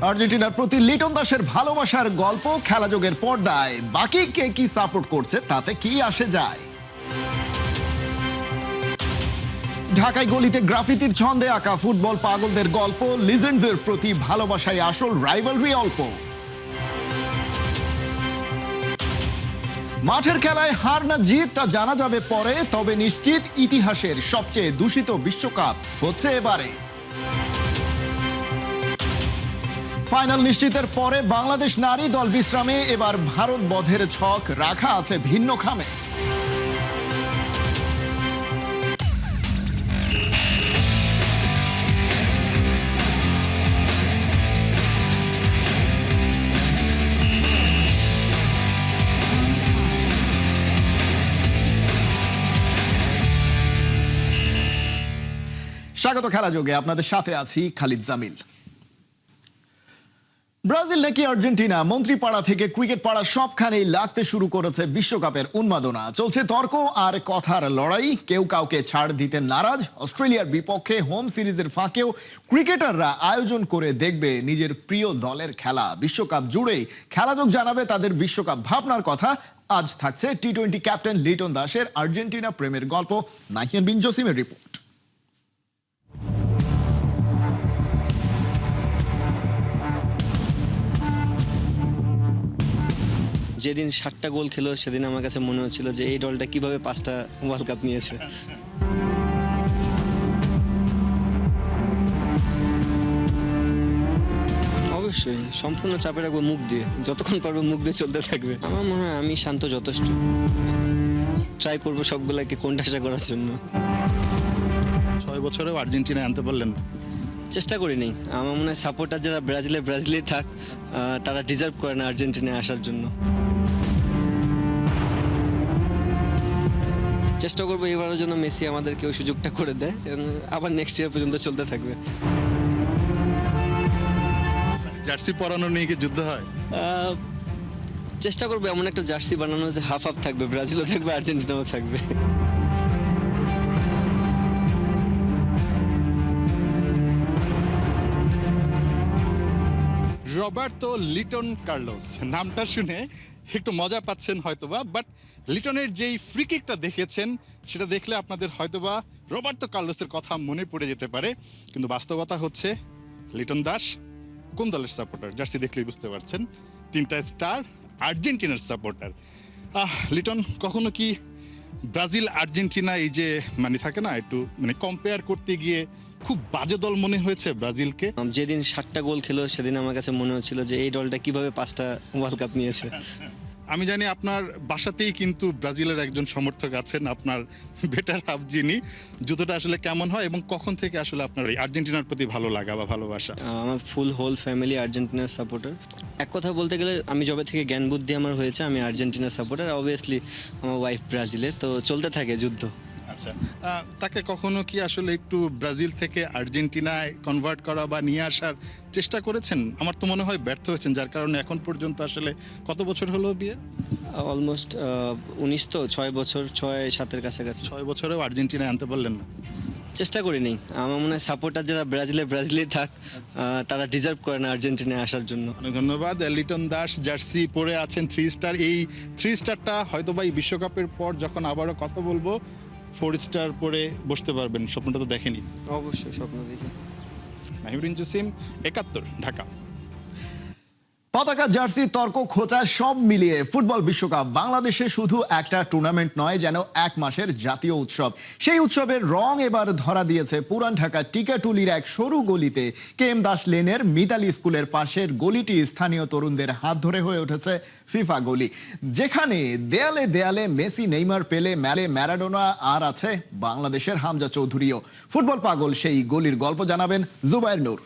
আর্জেন্টিনার প্রতি লিটন দাসের ভালোবাসার গল্প খেলাযোগের পর্দায়। বাকি কে কি সাপোর্ট করছে তাতে কি আসে যায়। ঢাকায় গলিতে গ্রাফিতির ছন্দে আঁকা ফুটবল পাগলদের গল্প, লিজেন্ডদের প্রতি ভালোবাসায় আসল, রাইভালরি অল্প। মাঠের খেলায় হার না জিত তা জানা যাবে পরে, তবে নিশ্চিত ইতিহাসের সবচেয়ে দূষিত বিশ্বকাপ হচ্ছে এবারে। ফাইনাল নিশ্চিতের পরে বাংলাদেশ নারী দল বিশ্রামে, এবার ভারত বধের ছক রাখা আছে ভিন্ন খামে। স্বাগত খেলাযোগে, আপনাদের সাথে আছি খালিদ জামিল। ব্রাজিল নাকি আর্জেন্টিনা, মন্ত্রীপাড়া থেকে ক্রিকেট পাড়া সবখানেই লাগতে শুরু করেছে বিশ্বকাপের উন্মাদনা। চলছে তর্ক আর কথার লড়াই, কেউ কাউকে ছাড় দিতে নারাজ। অস্ট্রেলিয়ার বিপক্ষে হোম সিরিজের ফাঁকেও ক্রিকেটাররা আয়োজন করে দেখবে নিজের প্রিয় দলের খেলা। বিশ্বকাপ জুড়েই খেলাযোগ জানাবে তাদের বিশ্বকাপ ভাবনার কথা। আজ থাকছে টি-20 ক্যাপ্টেন লিটন দাসের আর্জেন্টিনা প্রেমের গল্প। নাহিয়ান বিন জসিমের রিপোর্ট। যেদিন 7টা গোল খেলো সেদিন আমার কাছে মনে হচ্ছিল যে এই দলটা কিভাবে 5টা ওয়ার্ল্ড কাপ নিয়েছে। অবশ্যই সম্পূর্ণ চাপে রাখবো মুখ দিয়ে, যতক্ষণ পারবো মুখ দিয়ে চলতে থাকবে। আমার মনে হয় আমি শান্ত যথেষ্ট, ট্রাই করবো সবগুলোকে কোণঠাসা করার জন্য। 6 বছরেও আর্জেন্টিনা আনতে পারলেন না? চেষ্টা করিনি। আমার মনে হয় সাপোর্টার যারা ব্রাজিলেই থাক, তারা ডিজার্ভ করে না আর্জেন্টিনায় আসার জন্য। চেষ্টা করবো এবারের জন্য মেসি আমাদেরকে ওই সুযোগটা করে দেয় এবং আবার নেক্সট ইয়ার পর্যন্ত চলতে থাকবে। জার্সি পরানো নিয়ে কি যুদ্ধ হয়? চেষ্টা করবো এমন একটা জার্সি বানানো যে হাফ হাফ থাকবে, ব্রাজিলও থাকবে আর্জেন্টিনাও থাকবে। রবার্তো লিটন কার্লোস নামটা শুনে একটু মজা পাচ্ছেন হয়তোবা, বাট লিটনের যেই ফ্রি কিকটা দেখেছেন সেটা দেখলে আপনাদের হয়তোবা রবার্তো কার্লোসের কথা মনে পড়ে যেতে পারে। কিন্তু বাস্তবতা হচ্ছে লিটন দাস কোন দলের সাপোর্টার জার্সি দেখলেই বুঝতে পারছেন। 3টা স্টার আর্জেন্টিনার সাপোর্টার। লিটন, কখনো কি ব্রাজিল আর্জেন্টিনা এই যে থাকে না একটু কম্পেয়ার করতে গিয়ে খুব বাজে দল মনে হয়েছে ব্রাজিলকে? যেদিন 7টা গোল খেলো সেদিন আমার কাছে মনে হচ্ছিল যে এই দলটা কিভাবে 5টা ওয়ার্ল্ড কাপ নিয়েছে। আমি জানি আপনার বাসাতেই কিন্তু ব্রাজিলের একজন সমর্থক আছেন, আপনার বেটার হাফ, যিনি যুদ্ধটা আসলে কেমন হয় এবং কখন থেকে আসলে আপনার এই আর্জেন্টিনার প্রতি ভালো লাগা বা ভালোবাসা? আমার ফুল হোল ফ্যামিলি আর্জেন্টিনার সাপোর্টার। এক কথা বলতে গেলে আমি যবে থেকে জ্ঞান বুদ্ধি আমার হয়েছে আমি আর্জেন্টিনার সাপোর্টার। অবভিয়াসলি আমার ওয়াইফ ব্রাজিলে, তো চলতে থাকে যুদ্ধ। আচ্ছা, তাকে কখনো কি আসলে একটু ব্রাজিল থেকে আর্জেন্টিনায় কনভার্ট করা বা নিয়ে আসার চেষ্টা করেছেন? আমার তো মনে হয় ব্যর্থ হয়েছেন, যার কারণে এখন পর্যন্ত আসলে কত বছর হলো বিয়ের? অলমোস্ট 19, তো 6 বছর, 6-7-এর কাছাকাছি। 6 বছরেও আর্জেন্টিনায় আনতে পারলেন না? চেষ্টা করিনি। আমার মনে হয় সাপোর্টার যারা ব্রাজিলেই থাক, তারা ডিজার্ভ করে না আর্জেন্টিনায় আসার জন্য। অনেক ধন্যবাদ। লিটন দাস জার্সি পরে আছেন 3 স্টার। এই 3 স্টারটা হয়তো বা এই বিশ্বকাপের পর যখন আবারও কথা বলবো 4 স্টার পরে বসতে পারবেন। স্বপ্নটা তো দেখেনি? অবশ্যই স্বপ্ন দেখি। নাহিয়ান বিন জসিম, 71, ঢাকা। পতাকা, জার্সি, তর্ক, খোঁচা সব মিলিয়ে ফুটবল বিশ্বকাপ বাংলাদেশে শুধু একটা টুর্নামেন্ট নয়, যেন এক মাসের জাতীয় উৎসব। সেই উৎসবের রং এবার ধরা দিয়েছে পুরান ঢাকা টিকাটুলির এক সরু গলিতে। KM দাস লেনের মিতালি স্কুলের পাশের গলিটি স্থানীয় তরুণদের হাত ধরে হয়ে উঠেছে ফিফা গলি, যেখানে দেয়ালে দেয়ালে মেসি, নেইমার, পেলে, ম্যারাডোনা, আর আছে বাংলাদেশের হামজা চৌধুরীও। ফুটবল পাগল সেই গলির গল্প জানাবেন জুবায়ের নূর।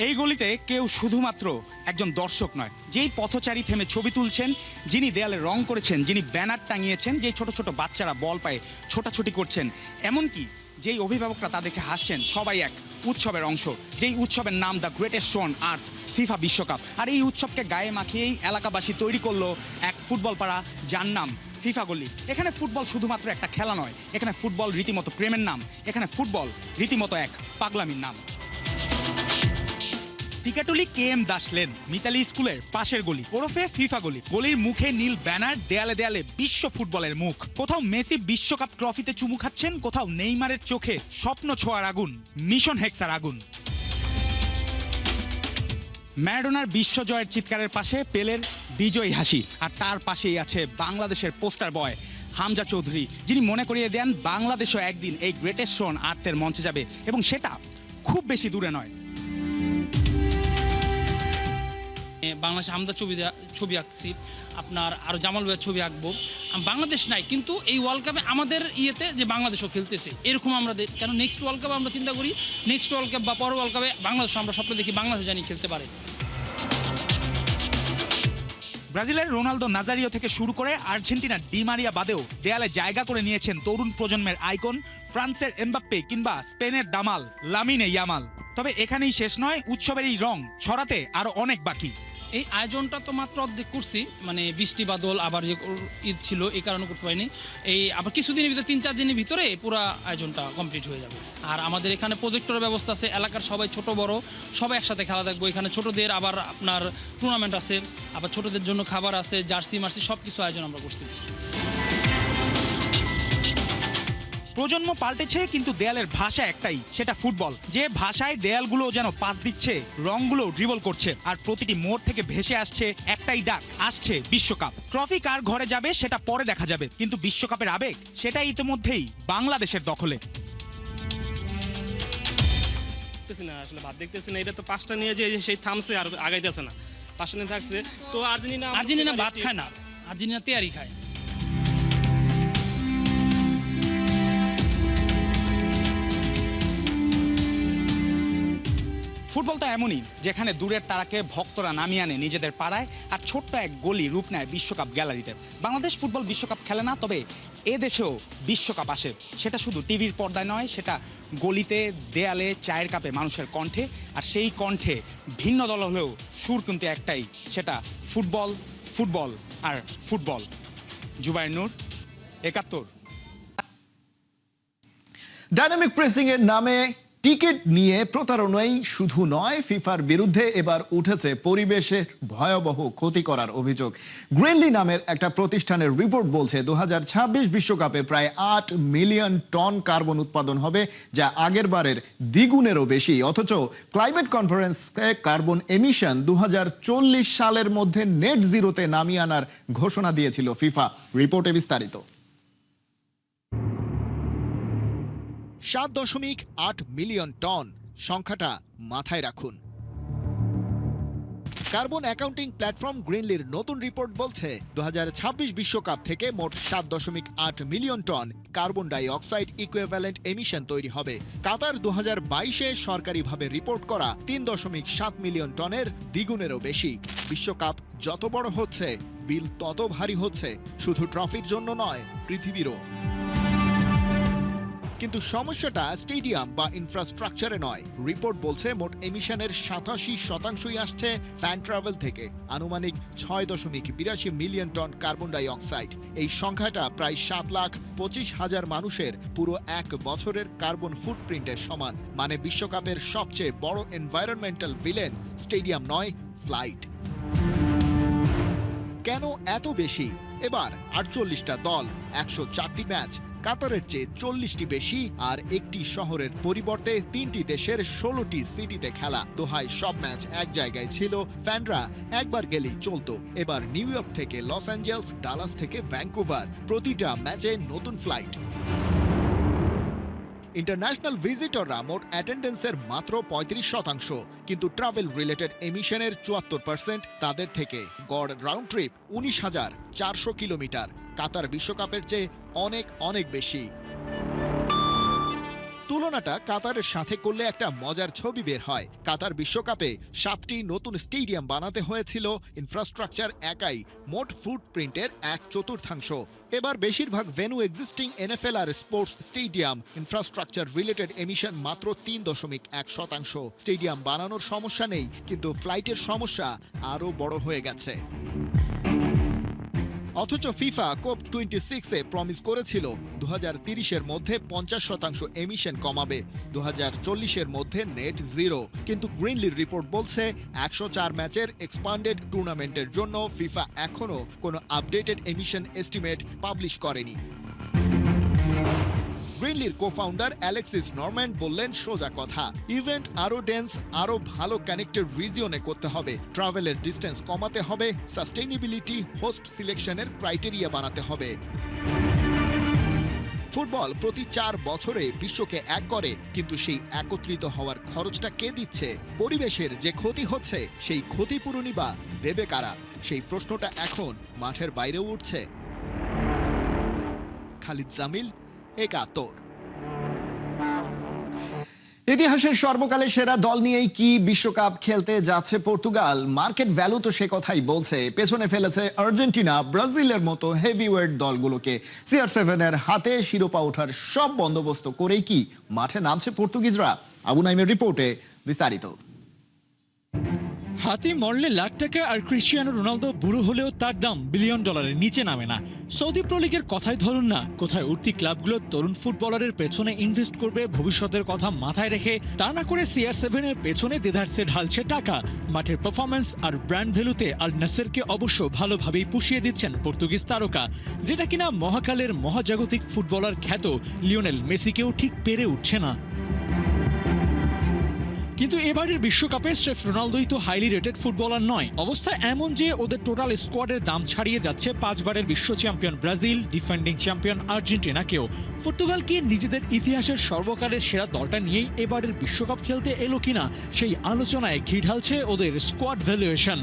এই গলিতে কেউ শুধুমাত্র একজন দর্শক নয়, যেই পথচারী থেমে ছবি তুলছেন, যিনি দেয়ালে রং করেছেন, যিনি ব্যানার টাঙিয়েছেন, যে ছোট ছোট বাচ্চারা বল পায়ে ছোটাছুটি করছেন, এমনকি যেই অভিভাবকরা তা দেখে হাসছেন, সবাই এক উৎসবের অংশ। যেই উৎসবের নাম the greatest show on earth, FIFA বিশ্বকাপ। আর এই উৎসবকে গায়ে মাখিয়েই এলাকাবাসী তৈরি করলো এক ফুটবল পাড়া, যার নাম ফিফা গলি। এখানে ফুটবল শুধুমাত্র একটা খেলা নয়, এখানে ফুটবল রীতিমতো প্রেমের নাম, এখানে ফুটবল রীতিমতো এক পাগলামির নাম। টিকাটুলি KM দাস লেন, মিতালি স্কুলের পাশের গলি, ওরফে ফিফা গলি। গলির মুখে নীল ব্যানার, দেয়ালে দেয়ালে বিশ্ব ফুটবলের মুখ। কোথাও মেসি বিশ্বকাপ ট্রফিতে চুমু খাচ্ছেন, কোথাও নেইমারের চোখে স্বপ্ন ছোঁয়ার আগুন, মিশন হেক্সার আগুন। ম্যারাডোনার বিশ্বজয়ের চিৎকারের পাশে পেলের বিজয়ী হাসি, আর তার পাশেই আছে বাংলাদেশের পোস্টার বয় হামজা চৌধুরী, যিনি মনে করিয়ে দেন বাংলাদেশও একদিন এই গ্রেটেস্ট শো অন আর্থের মঞ্চে যাবে, এবং সেটা খুব বেশি দূরে নয়। বাংলাদেশে হামদা ছবি আঁকছি, আপনার আরও জামাল ভাইয়ের ছবি আঁকবো। বাংলাদেশ নাই, কিন্তু এই ওয়ার্ল্ড কাপে আমাদের ইয়েতে যে বাংলাদেশও খেলতেছে এরকম আমরা কেন নেক্সট ওয়ার্ল্ড কাপে আমরা চিন্তা করি, নেক্সট ওয়ার্ল্ড কাপ বা পরের ওয়ার্ল্ড কাপে বাংলাদেশ আমরা স্বপ্ন দেখি বাংলাদেশ জানি খেলতে পারে। ব্রাজিলের রোনালদো নাজারিও থেকে শুরু করে আর্জেন্টিনার ডি মারিয়া বাদেও দেয়ালে জায়গা করে নিয়েছেন তরুণ প্রজন্মের আইকন ফ্রান্সের এমবাপ্পে কিংবা স্পেনের দামাল লামিনে ইয়ামাল। তবে এখানেই শেষ নয়, উৎসবের এই রং ছড়াতে আরো অনেক বাকি। এই আয়োজনটা তো মাত্র অর্ধেক করছি, মানে বৃষ্টি বাদল আবার যে ঈদ ছিল এই কারণে করতে পারিনি। এই আবার কিছুদিনের ভিতরে 3-4 দিনের ভিতরে পুরো আয়োজনটা কমপ্লিট হয়ে যাবে। আর আমাদের এখানে প্রজেক্টরের ব্যবস্থা আছে, এলাকার সবাই ছোট বড় সবাই একসাথে খেলা দেখবো। এখানে ছোটদের আবার আপনার টুর্নামেন্ট আছে, আবার ছোটদের জন্য খাবার আছে, জার্সি মার্সি সব কিছু আয়োজন আমরা করছি। প্রজন্ম পাল্টেছে, কিন্তু দেয়ালের ভাষা একটাই, সেটা ফুটবল। যে ভাষায় দেয়ালগুলো যেন পাস দিচ্ছে, রংগুলো ড্রিবল করছে, আর প্রতিটি মোড় থেকে ভেসে আসছে একটাই ডাক, আসছে বিশ্বকাপ। ট্রফি কার ঘরে যাবে সেটা পরে দেখা যাবে, কিন্তু বিশ্বকাপের আবেগ সেটা ইতিমধ্যেই বাংলাদেশের দখলে। না আসলে ভাব দেখতেছি না, এটা তো পাঁচটা নিয়ে যে সেই থামছে আর আগাইতেছে না, পাঁচটা নিয়ে থাকছে। তো আর্জেন্টিনা ভাত খায় না, আর্জেন্টিনা তেয়ারি খায়। ফুটবল তো এমনই, যেখানে দূরের তারাকে ভক্তরা নামিয়ে আনে নিজেদের পাড়ায়, আর ছোট্ট এক গলি রূপ নেয় বিশ্বকাপ গ্যালারিতে। বাংলাদেশ ফুটবল বিশ্বকাপ খেলে না, তবে এ দেশেও বিশ্বকাপ আসে। সেটা শুধু টিভির পর্দায় নয়, সেটা গলিতে, দেয়ালে, চায়ের কাপে মানুষের কণ্ঠে। আর সেই কণ্ঠে ভিন্ন দল হলেও সুর কিন্তু একটাই, সেটা ফুটবল, ফুটবল আর ফুটবল। জুবায়ের নূর, ৭১। ডাইনামিক প্রেসিং এর নামে টিকিট নিয়ে প্রতারণাই শুধু নয়, ফিফার বিরুদ্ধে এবার উঠেছে পরিবেশের ভয়াবহ ক্ষতি করার অভিযোগ। গ্রিনলি নামের একটা প্রতিষ্ঠানের রিপোর্ট বলছে 2026 বিশ্বকাপে প্রায় 8 মিলিয়ন টন কার্বন উৎপাদন হবে, যা আগের বারের দ্বিগুণেরও বেশি। অথচ ক্লাইমেট কনফারেন্সে কার্বন এমিশন 2040 সালের মধ্যে নেট জিরোতে নামিয়ে আনার ঘোষণা দিয়েছিল ফিফা। রিপোর্টে বিস্তারিত। 7.8 মিলিয়ন টন, সংখ্যাটা মাথায় রাখুন। কার্বন অ্যাকাউন্টিং প্ল্যাটফর্ম গ্রিনলির নতুন রিপোর্ট বলছে 2026 বিশ্বকাপ থেকে মোট 7.8 million ton carbon die oxide equivalent emission তৈরি হবে। কাতার 2022-এ সরকারিভাবে রিপোর্ট করা 3.7 মিলিয়ন টনের দ্বিগুণেরও বেশি। বিশ্বকাপ যত বড় হচ্ছে, বিল তত ভারী হচ্ছে, শুধু ট্রফির জন্য নয়, পৃথিবীরও। কিন্তু সমস্যাটা স্টেডিয়াম বা ইনফ্রাস্ট্রাকচারে নয়। রিপোর্ট বলছে মোট এমিশনের 87% আসছে ফ্যান ট্রাভেল থেকে, আনুমানিক 6.82 million ton carbon die oxide. এই সংখ্যাটা প্রায় 7,25,000 মানুষের পুরো এক বছরের কার্বন ফুটপ্রিন্টের সমান। মানে বিশ্বকাপের সবচেয়ে বড় এনভায়রনমেন্টাল ভিলেন স্টেডিয়াম নয়, ফ্লাইট। কেন এত বেশি? এবার 48টা দল, 104টি ম্যাচ, কাতারের চেয়ে 40টি বেশি, আর একটি শহরের পরিবর্তে 3টি দেশের 16টি সিটিতে খেলা। দোহায় সব ম্যাচ এক জায়গায় ছিল, ফ্যানরা একবার গেলেই চলতো। এবার নিউ ইয়র্ক থেকে লস অ্যাঞ্জেলস, ডালাস থেকে ভ্যাঙ্কুভার, প্রতিটা ম্যাচে নতুন ফ্লাইট। ইন্টারন্যাশনাল ভিজিটররা মোট অ্যাটেন্ডেন্সের মাত্র 35%, কিন্তু ট্রাভেল রিলেটেড এমিশনের 74% তাদের থেকে। গড় রাউন্ড ট্রিপ 19,400 কিলোমিটার, কাতার বিশ্বকাপের চেয়ে অনেক অনেক বেশি। তুলনাটা কাতারের সাথে করলে একটা মজার ছবি বের হয়। কাতার বিশ্বকাপে 7টি নতুন স্টেডিয়াম বানাতে হয়েছিল ইনফ্রাস্ট্রাকচার একাই মোট ফুটপ্রিন্টের 1/4। এবার বেশিরভাগ ভেন্যু এক্সিস্টিং NFL আর sports stadium, infrastructure related emission মাত্র 3.1%। স্টেডিয়াম বানানোর সমস্যা নেই, কিন্তু ফ্লাইটের সমস্যা আরও বড় হয়ে গেছে। অথচ ফিফা কোপ 26-এ প্রমিস করেছিল 2030-এর মধ্যে 50% এমিশন কমাবে, 2040-এর মধ্যে নেট জিরো। কিন্তু গ্রিনলির রিপোর্ট বলছে 104 ম্যাচের এক্সপান্ডেড টুর্নামেন্টের জন্য ফিফা এখনো কোনো আপডেটেড এমিশন এস্টিমেট পাবলিশ করেনি। গ্রিনলির কো-ফাউন্ডার অ্যালেক্সিস নরম্যান্ড বললেন সোজা কথা, ইভেন্ট আরো ডেন্স, আরো ভালো কানেক্টেড রিজিয়নে করতে হবে, ট্রাভেলের ডিস্টেন্স কমাতে হবে, সাস্টেইনেবিলিটি, হোস্ট সিলেকশনের ক্রাইটেরিয়া বানাতে হবে। ফুটবল প্রতি 4 বছরে বিশ্বকে এক করে, কিন্তু সেই একত্রিত হওয়ার খরচটা কে দিচ্ছে? পরিবেশের যে ক্ষতি হচ্ছে সেই ক্ষতিপূরণই বা দেবে কারা? সেই প্রশ্নটা এখন মাঠের বাইরেও উঠছে। খালিদ জামিল, 71। ইতিহাসের সর্বকালের সেরা দল নিয়েই কি বিশ্বকাপ খেলতে যাচ্ছে পর্তুগাল? মার্কেট ভ্যালু তো সে কথাই বলছে। পেছনে ফেলেছে আর্জেন্টিনা, ব্রাজিলের মতো হেভিওয়েট দলগুলোকে। CR7-এর হাতে শিরোপা ওঠার সব বন্দোবস্ত করেই কি মাঠে নামছে পর্তুগিজরা? আবু নাইমের রিপোর্টে বিস্তারিত। হাতে মরলে লাখ টাকা আর ক্রিশ্চিয়ানো রোনালদো বুড়ো হলেও তার দাম বিলিয়ন ডলারের নিচে নামে না। সৌদি প্রো লিগের কথাই ধরুন না, কোথায় উঠতি ক্লাবগুলো তরুণ ফুটবলারের পেছনে ইনভেস্ট করবে ভবিষ্যতের কথা মাথায় রেখে, তা না করে CR7-এর পেছনে দেদারসে ঢালছে টাকা। মাঠের পারফরম্যান্স আর ব্র্যান্ড ভ্যালুতে আল নাসেরকে অবশ্য ভালোভাবেই পুষিয়ে দিচ্ছেন পর্তুগিজ তারকা, যেটা কিনা মহাকালের মহাজাগতিক ফুটবলার খ্যাত লিওনেল মেসিকেও ঠিক পেরে উঠছে না। কিন্তু এবারের বিশ্বকাপে স্রেফ রোনালদোই তো হাইলি রেটেড ফুটবলার নয়। অবস্থা এমন যে ওদের টোটাল স্কোয়াডের দাম ছাড়িয়ে যাচ্ছে 5 বারের বিশ্ব চ্যাম্পিয়ন ব্রাজিল, ডিফেন্ডিং চ্যাম্পিয়ন আর্জেন্টিনাকেও। পর্তুগাল কি নিজেদের ইতিহাসের সর্বকালের সেরা দলটা নিয়েই এবারের বিশ্বকাপ খেলতে এলো কিনা সেই আলোচনায় ঘি ঢালছে ওদের স্কোয়াড ভ্যালুয়েশন।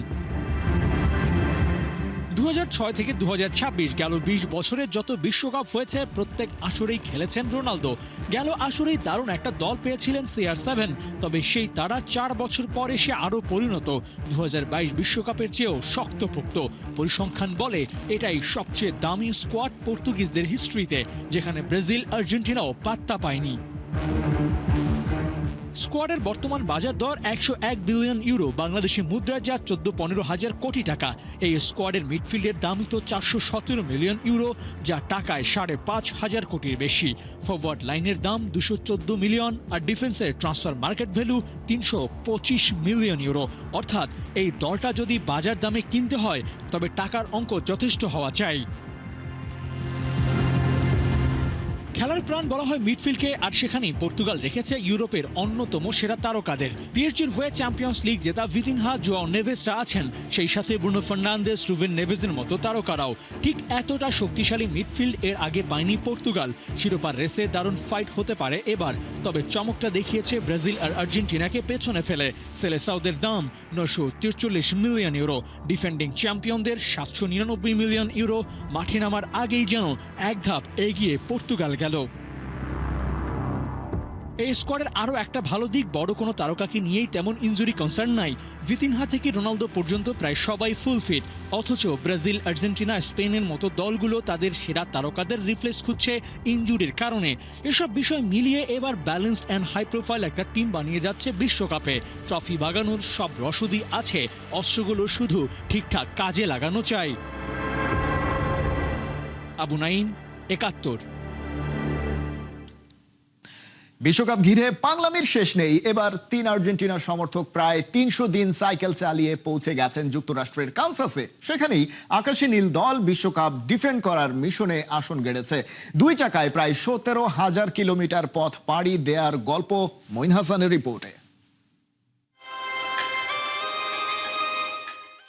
2006 থেকে 2026 গেল 20 বছরে যত বিশ্বকাপ হয়েছে প্রত্যেক আসরেই খেলেছেন রোনালদো। গেল আসরেই দারুণ একটা দল পেয়েছিলেন CR7, তবে সেই তারা 4 বছর পর এসে আরও পরিণত। 2022 বিশ্বকাপের চেয়েও শক্তপোক্ত। পরিসংখ্যান বলে এটাই সবচেয়ে দামি স্কোয়াড পর্তুগিজদের হিস্ট্রিতে, যেখানে ব্রাজিল, আর্জেন্টিনাও পাত্তা পায়নি। স্কোয়াডের বর্তমান বাজার দর 101 বিলিয়ন ইউরো, বাংলাদেশি মুদ্রায় যা 14-15 হাজার কোটি টাকা। এই স্কোয়াডের মিডফিল্ডের দামই তো 417 মিলিয়ন ইউরো, যা টাকায় 5,500 কোটির বেশি। ফরওয়ার্ড লাইনের দাম 214 মিলিয়ন, আর ডিফেন্সের transfer market value 325 million euro. অর্থাৎ এই দলটা যদি বাজার দামে কিনতে হয় তবে টাকার অঙ্ক যথেষ্ট হওয়া চাই। খেলার প্রাণ বলা হয় মিডফিল্ডকে, আর সেখানেই পর্তুগাল রেখেছে ইউরোপের অন্যতম সেরা তারকাদের। পিএসজির হয়ে চ্যাম্পিয়ন্স লিগ জেতা ভিতিনহা, জোয়াও নেভেসরা আছেন, সেই সাথে ব্রুনো ফার্নান্দেজ, রুবেন নেভেজের মতো তারকারাও। ঠিক এতটা শক্তিশালী মিডফিল্ড এর আগে পায়নি পর্তুগাল। শিরোপার রেসে দারুণ ফাইট হতে পারে এবার, তবে চমকটা দেখিয়েছে ব্রাজিল আর আর্জেন্টিনাকে পেছনে ফেলে। সেলেসাওদের দাম 943 মিলিয়ন ইউরো, ডিফেন্ডিং চ্যাম্পিয়নদের 799 মিলিয়ন ইউরো। মাঠে নামার আগেই যেন এক ধাপ এগিয়ে পর্তুগাল গেল। এই স্কোয়াডের আরও একটা ভালো দিক, বড় কোনো তারকাকে নিয়েই তেমন ইনজুরি কনসার্ন নাই। ভিতিনহা থেকে রোনালদো পর্যন্ত প্রায় সবাই ফুল ফিট। অথচ ব্রাজিল, আর্জেন্টিনা, স্পেনের মতো দলগুলো তাদের সেরা তারকাদের রিপ্লেস খুঁজছে ইনজুরির কারণে। এসব বিষয় মিলিয়ে এবার ব্যালেন্সড অ্যান্ড হাই প্রোফাইল একটা টিম বানিয়ে যাচ্ছে বিশ্বকাপে। ট্রফি বাগানোর সব রসদই আছে, অস্ত্রগুলো শুধু ঠিকঠাক কাজে লাগানো চাই। আবু নাইম, 71। বিশ্বকাপ ঘিরে পাগলামির শেষ নেই। এবার 3 আর্জেন্টিনার সমর্থক প্রায় 300 দিন সাইকেল চালিয়ে পৌঁছে গেছেন যুক্তরাষ্ট্রের কানসাসে। সেখানেই আকাশী নীল দল বিশ্বকাপ ডিফেন্ড করার মিশনে আসন গেড়েছে। 2 চাকায় প্রায় 17,000 কিলোমিটার পথ পাড়ি দেওয়ার গল্প মঈন হাসানের রিপোর্টে।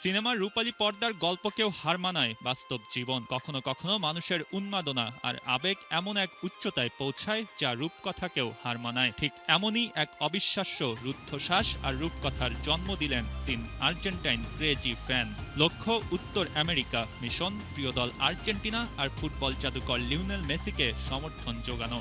সিনেমার রূপালী পর্দার গল্পকেও হার মানায় বাস্তব জীবন। কখনো কখনো মানুষের উন্মাদনা আর আবেগ এমন এক উচ্চতায় পৌঁছায় যা রূপকথাকেও হার মানায়। ঠিক এমনই এক অবিশ্বাস্য রুদ্ধশ্বাস আর রূপকথার জন্ম দিলেন 3 আর্জেন্টাইন ক্রেজি ফ্যান। লক্ষ্য উত্তর আমেরিকা, মিশন প্রিয় দল আর্জেন্টিনা আর ফুটবল জাদুকর লিওনেল মেসিকে সমর্থন জোগানো।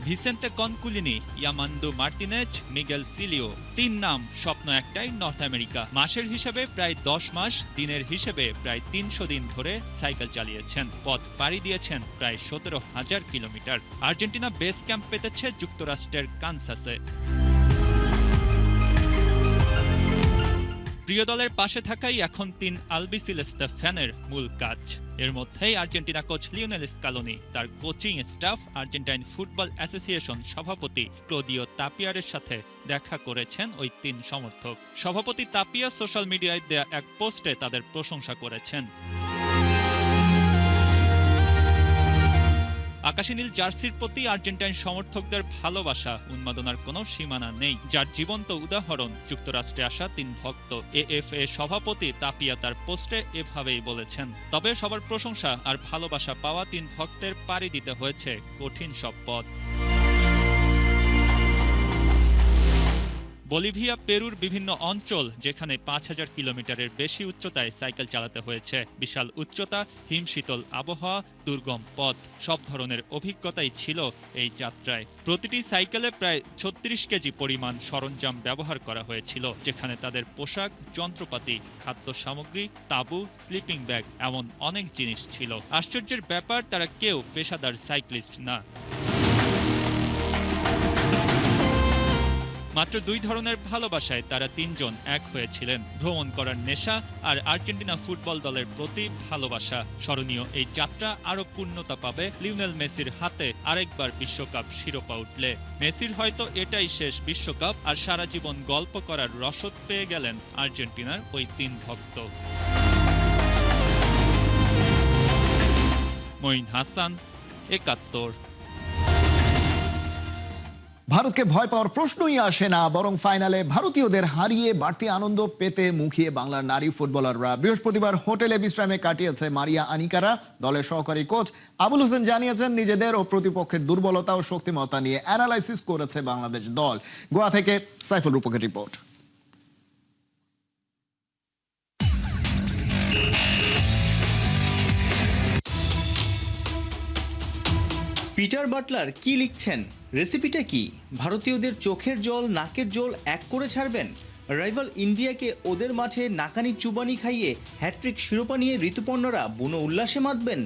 ভিসেন্তে কনকুলিনি, ইয়ামান্ডু মার্টিনেজ, মিগেল সিলিও, 3 নাম, স্বপ্ন একটাই, নর্থ আমেরিকা। মাসের হিসেবে প্রায় 10 মাস, দিনের হিসেবে প্রায় 300 দিন ধরে সাইকেল চালিয়েছেন। পথ পাড়ি দিয়েছেন প্রায় 17,000 কিলোমিটার। আর্জেন্টিনা বেস ক্যাম্প পেতেছে যুক্তরাষ্ট্রের কানসাসে। প্রিয় দলের পাশে থাকাই এখন 3 আলবিসেলেস্তে ফ্যানের মূল কাজ। এর মধ্যেই আর্জেন্টিনা কোচ লিওনেল স্কালোনি তার coaching staff Argentine football association সভাপতি ক্লদিও তাপিয়ারের সাথে দেখা করেছেন ওই 3 সমর্থক। সভাপতি তাপিয়া সোশ্যাল মিডিয়ায় দেয়া এক পোস্টে তাদের প্রশংসা করেছেন। আকাশী নীল জার্সির প্রতি আর্জেন্টাইন সমর্থকদের ভালোবাসা উন্মাদনার কোনো সীমানা নেই, যার জীবন্ত উদাহরণ যুক্তরাষ্ট্রে আসা 3 ভক্ত। এএফএ সভাপতি তাপিয়া তার পোস্টে এভাবেই বলেছেন। তবে সবার প্রশংসা আর ভালোবাসা পাওয়া 3 ভক্তের পাড়ি দিতে হয়েছে কঠিন সব পথ। বলিভিয়া, পেরুর বিভিন্ন অঞ্চল, যেখানে 5000 কিলোমিটারের বেশি উচ্চতায় সাইকেল চালাতে হয়েছে। বিশাল উচ্চতা, হিমশীতল আবহাওয়া, দুর্গম পথ, সব ধরনের অভিজ্ঞতাই ছিল এই যাত্রায়। প্রতিটি সাইকেলে প্রায় 36 কেজি পরিমাণ সরঞ্জাম ব্যবহার করা হয়েছিল, যেখানে তাদের পোশাক, যন্ত্রপাতি, খাদ্য সামগ্রী, তাঁবু, স্লিপিং ব্যাগ এমন অনেক জিনিস ছিল। আশ্চর্যের ব্যাপার, তারা কেউ পেশাদার সাইক্লিস্ট না। মাত্র 2 ধরনের ভালোবাসায় তারা 3 জন এক হয়েছিলেন: ভ্রমণ করার নেশা আর আর্জেন্টিনা ফুটবল দলের প্রতি ভালোবাসা। স্মরণীয় এই যাত্রা আরো পূর্ণতা পাবে লিওনেল মেসির হাতে আরেকবার বিশ্বকাপ শিরোপা উঠলে। মেসির হয়তো এটাই শেষ বিশ্বকাপ, আর সারা জীবন গল্প করার রসদ পেয়ে গেলেন আর্জেন্টিনার ওই 3 ভক্ত। মঈন হাসান, ৭১। ভারতকে ভয় পাওয়ার প্রশ্নই আসে না, বরং ফাইনালে ভারতীয়দের হারিয়ে বাড়তি আনন্দ পেতে মুখিয়ে বাংলার নারী ফুটবলাররা। বৃহস্পতিবার হোটেলে বিশ্রামে কাটিয়েছে মারিয়া আনিকারা। দলের সহকারী কোচ আবুল হোসেন জানিয়েছেন, নিজেদের ও প্রতিপক্ষের দুর্বলতা ও শক্তিমত্তা নিয়ে অ্যানালাইসিস করেছে বাংলাদেশ দল। গোয়া থেকে সাইফুল রূপকের রিপোর্ট। পিটার বাটলার কি লিখছেন? রেসিপিটা কি? ভারতীয়দের চোখের জল, নাকের জল এক করে ছাড়বেন? রাইভাল ইন্ডিয়াকে ওদের মাঠে নাকানি চুবানি খাইয়ে হ্যাট্রিক শিরোপা নিয়ে ঋতুপর্ণরা বুনো উল্লাসে মাতবেন?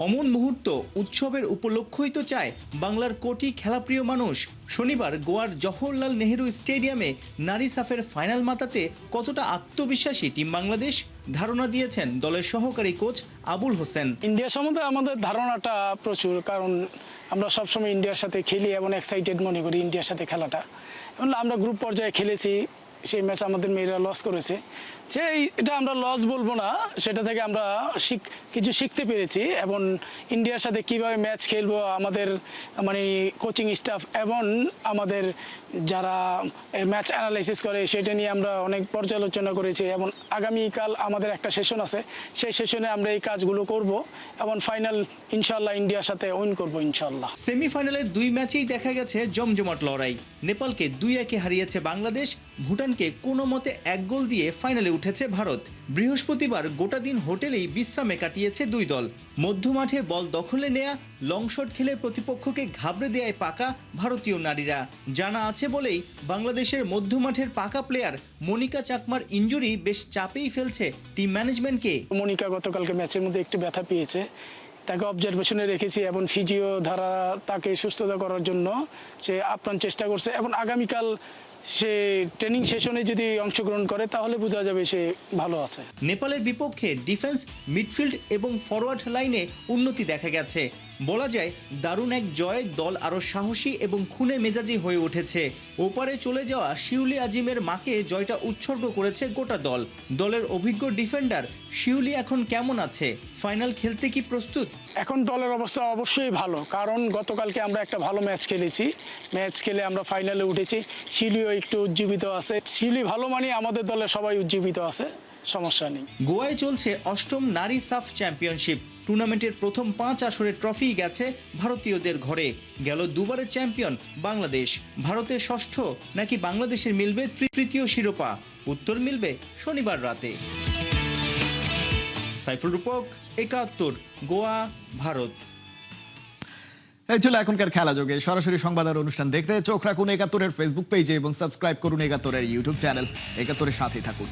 অমন মুহূর্ত, উৎসবের উপলক্ষই তো চায় বাংলার কোটি খেলাপ্রিয় মানুষ। শনিবার গোয়ার জওহরলাল নেহেরু স্টেডিয়ামে নারী সাফের ফাইনাল মাতাতে কতটা আত্মবিশ্বাসী টিম বাংলাদেশ, ধারণা দিয়েছেন দলের সহকারী কোচ আবুল হোসেন। ইন্ডিয়া সম্বন্ধে আমাদের ধারণাটা প্রচুর, কারণ আমরা সবসময় ইন্ডিয়ার সাথে খেলি এবং এক্সাইটেড মনে করি ইন্ডিয়ার সাথে খেলাটা। এবং আমরা গ্রুপ পর্যায়ে খেলেছি, সেই ম্যাচ আমাদের মেয়েরা লস করেছে। যে এটা আমরা লস বলবো না, সেটা থেকে আমরা কিছু শিখতে পেরেছি এবং ইন্ডিয়ার সাথে কিভাবে ম্যাচ খেলবো আমাদের মানে কোচিং স্টাফ এবং আমাদের যারা ম্যাচ অ্যানালাইসিস করে সেটা নিয়ে আমরা অনেক পর্যালোচনা করেছি। এবং আগামীকাল আমাদের একটা সেশন আছে, সেই সেশনে আমরা এই কাজগুলো করব এবং ফাইনাল ইনশাল্লাহ ইন্ডিয়ার সাথে উইন করবো ইনশাল্লাহ। সেমিফাইনালের 2 ম্যাচেই দেখা গেছে জমজমাট লড়াই। নেপালকে 2-1 হারিয়েছে বাংলাদেশ, ভুটানকে কোনো মতে 1 গোল দিয়ে ফাইনালে উঠেছে ভারত। বৃহস্পতিবার গোটা দিন হোটেলেই বিশ্রামে কাটিয়েছে 2 দল। মধ্যমাঠে বল দখলে নেয়া, লং শট খেলে প্রতিপক্ষকে ঘাবড়ে দেয় পাকা ভারতীয় নারীরা। জানা আছে বলেই বাংলাদেশের মধ্যমাঠের পাকা প্লেয়ার মনিকা চাকমার ইনজুরি বেশ চাপেই ফেলছে টিম ম্যানেজমেন্টকে। মনিকা গতকালকে ম্যাচের মধ্যে একটু ব্যথা পেয়েছে, তাকে অবজারভেশনে রেখেছি এবং ফিজিও দ্বারা তাকে সুস্থতা করার জন্য সে আপ্রাণ চেষ্টা করছে এবং আগামীকাল সে ট্রেনিং সেশনে যদি অংশগ্রহণ করে তাহলে বোঝা যাবে সে ভালো আছে। নেপালের বিপক্ষে ডিফেন্স, মিডফিল্ড এবং ফরওয়ার্ড লাইনে উন্নতি দেখা গেছে। বলা যায় দারুণ এক জয়ে দল আরও সাহসী এবং খুনে মেজাজি হয়ে উঠেছে। ওপারে চলে যাওয়া শিউলি আজিমের মাকে জয়টা উৎসর্গ করেছে গোটা দল। দলের অভিজ্ঞ ডিফেন্ডার শিউলি এখন কেমন আছে? ফাইনাল খেলতে কি প্রস্তুত? এখন দলের অবস্থা অবশ্যই ভালো, কারণ গতকালকে আমরা একটা ভালো ম্যাচ খেলেছি। ম্যাচ খেলে আমরা ফাইনালে উঠেছি। শিউলিও একটু উজ্জীবিত আছে। শিউলি ভালো মানে আমাদের দলে সবাই উজ্জীবিত আছে, সমস্যা নেই। গোয়ায় চলছে 8ম নারী সাফ চ্যাম্পিয়নশিপ। টুর্নামেন্টের প্রথম 5 আসরের ট্রফি গেছে ভারতীয়দের ঘরে। গেল 2বারের চ্যাম্পিয়ন বাংলাদেশ। ভারতের 6ষ্ঠ নাকি বাংলাদেশের মিলবে তৃতীয় শিরোপা? উত্তর মিলবে শনিবার রাতে। সাইফুল রূপক, ৭১, গোয়া, ভারত। এই ছিল এখনকার খেলা যোগে। সরাসরি সংবাদ আর অনুষ্ঠান দেখতে চোখ রাখুন ৭১-এর ফেসবুক পেজে এবং সাবস্ক্রাইব করুন ৭১-এর ইউটিউব চ্যানেল। ৭১-এর সাথেই থাকুন।